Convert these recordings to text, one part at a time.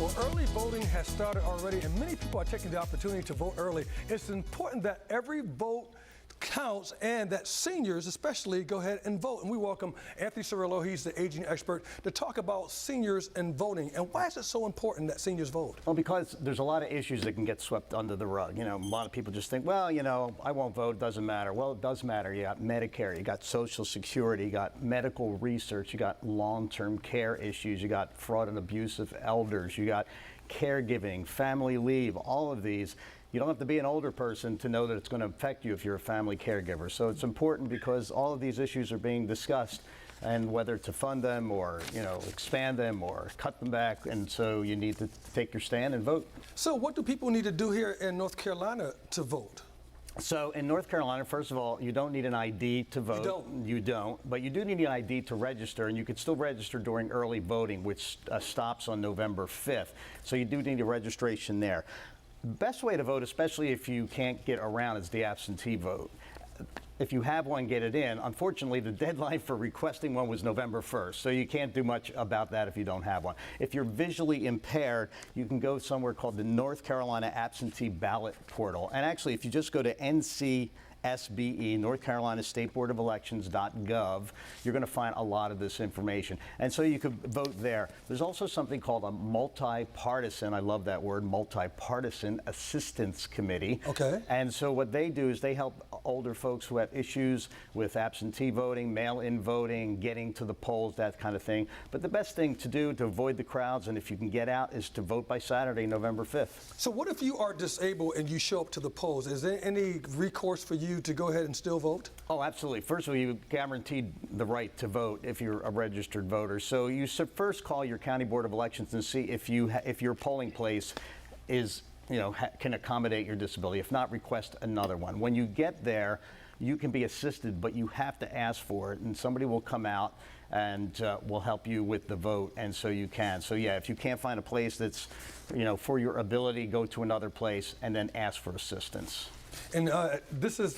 Well, early voting has started already, and many people are taking the opportunity to vote early. It's important that every vote counts and that seniors especially go ahead and vote. And we welcome Anthony Cirillo, he's the aging expert, to talk about seniors and voting. And why is it so important that seniors vote? Well, because there's a lot of issues that can get swept under the rug. You know, a lot of people just think, well, you know, I won't vote, it doesn't matter. Well, it does matter. You got Medicare, you got Social Security, you got medical research, you got long-term care issues, you got fraud and abuse of elders, you got caregiving, family leave, all of these. You don't have to be an older person to know that it's going to affect you if you're a family caregiver. So it's important because all of these issues are being discussed, and whether to fund them or, you know, expand them or cut them back, and so you need to take your stand and vote. So what do people need to do here in North Carolina to vote? So in North Carolina, first of all, you don't need an ID to vote. You don't, but you do need an ID to register, and you can still register during early voting, which stops on November 5th. So you do need a registration there. Best way to vote, especially if you can't get around, is the absentee vote. If you have one, get it in. Unfortunately, the deadline for requesting one was November 1st, so you can't do much about that if you don't have one. If you're visually impaired, you can go somewhere called the North Carolina Absentee Ballot Portal. And actually, if you just go to NCSBE, North Carolina State Board of Elections.gov, you're going to find a lot of this information. And so you could vote there. There's also something called a multi-partisan, I love that word, multi-partisan assistance committee. Okay. And so what they do is they help older folks who have issues with absentee voting, mail-in voting, getting to the polls, that kind of thing. But the best thing to do to avoid the crowds, and if you can get out, is to vote by Saturday, November 5th. So what if you are disabled and you show up to the polls? Is there any recourse for you to go ahead and still vote? Oh, absolutely. First of all, you guaranteed the right to vote if you're a registered voter. So you should first call your county board of elections and see if your polling place is, you know, can accommodate your disability. If not, request another one. When you get there, you can be assisted, but you have to ask for it, and somebody will come out and will help you with the vote, and so you can. So yeah, if you can't find a place that's, you know, for your ability, go to another place and then ask for assistance. And this is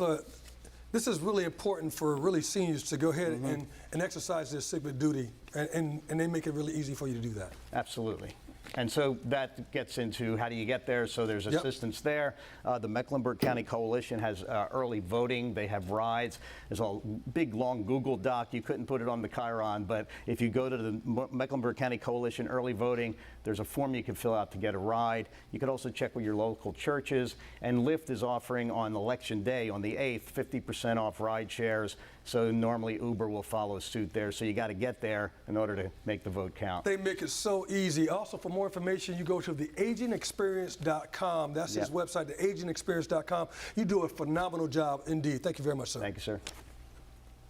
really important for really seniors to go ahead and exercise their civic duty, and they make it really easy for you to do that. Absolutely. And so that gets into how do you get there. So there's assistance there. The Mecklenburg County Coalition has early voting. They have rides. There's a big, long Google Doc. You couldn't put it on the Chiron, but if you go to the Mecklenburg County Coalition early voting, there's a form you can fill out to get a ride. You could also check with your local churches. And Lyft is offering on Election Day, on the 8th, 50% off ride shares. So normally Uber will follow suit there. So you got to get there in order to make the vote count. They make it so easy. Also, for more information, you go to theagingexperience.com. That's his website, theagingexperience.com. You do a phenomenal job indeed. Thank you very much, sir. Thank you, sir.